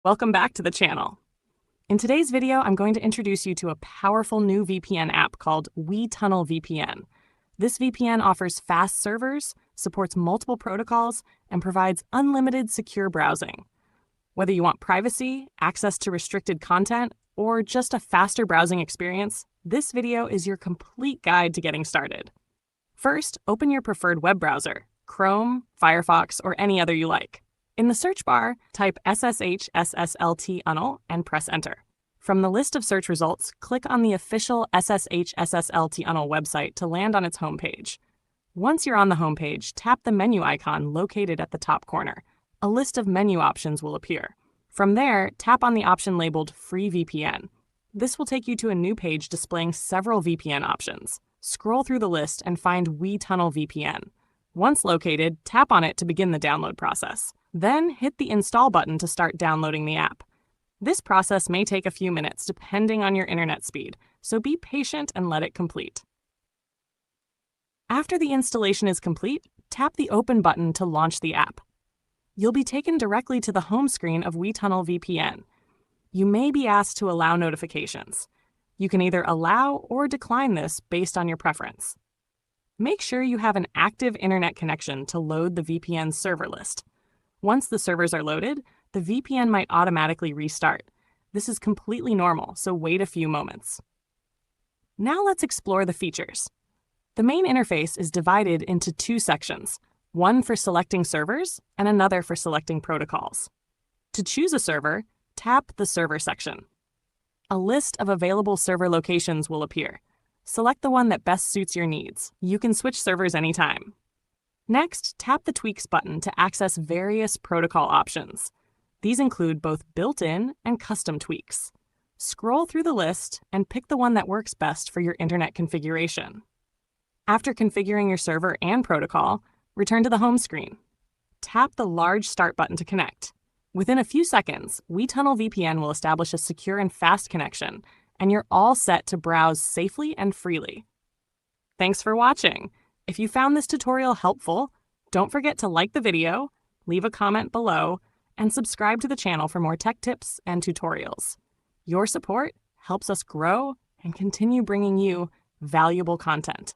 Welcome back to the channel. In today's video, I'm going to introduce you to a powerful new VPN app called WeTunnel VPN. This VPN offers fast servers, supports multiple protocols, and provides unlimited secure browsing. Whether you want privacy, access to restricted content, or just a faster browsing experience, this video is your complete guide to getting started. First, open your preferred web browser, Chrome, Firefox, or any other you like. In the search bar, type SSH/SSLT-UNNL and press enter. From the list of search results, click on the official SSH/SSLT-UNNL website to land on its homepage. Once you're on the homepage, tap the menu icon located at the top corner. A list of menu options will appear. From there, tap on the option labeled Free VPN. This will take you to a new page displaying several VPN options. Scroll through the list and find WeTunnel VPN. Once located, tap on it to begin the download process. Then hit the install button to start downloading the app. This process may take a few minutes depending on your internet speed, so be patient and let it complete. After the installation is complete, tap the Open button to launch the app. You'll be taken directly to the home screen of WeTunnel VPN. You may be asked to allow notifications. You can either allow or decline this based on your preference. Make sure you have an active internet connection to load the VPN server list. Once the servers are loaded, the VPN might automatically restart. This is completely normal, so wait a few moments. Now let's explore the features. The main interface is divided into two sections, one for selecting servers and another for selecting protocols. To choose a server, tap the Server section. A list of available server locations will appear. Select the one that best suits your needs. You can switch servers anytime. Next, tap the Tweaks button to access various protocol options. These include both built-in and custom tweaks. Scroll through the list and pick the one that works best for your internet configuration. After configuring your server and protocol, return to the home screen. Tap the large Start button to connect. Within a few seconds, WeTunnel VPN will establish a secure and fast connection, and you're all set to browse safely and freely. Thanks for watching. If you found this tutorial helpful, don't forget to like the video, leave a comment below, and subscribe to the channel for more tech tips and tutorials. Your support helps us grow and continue bringing you valuable content.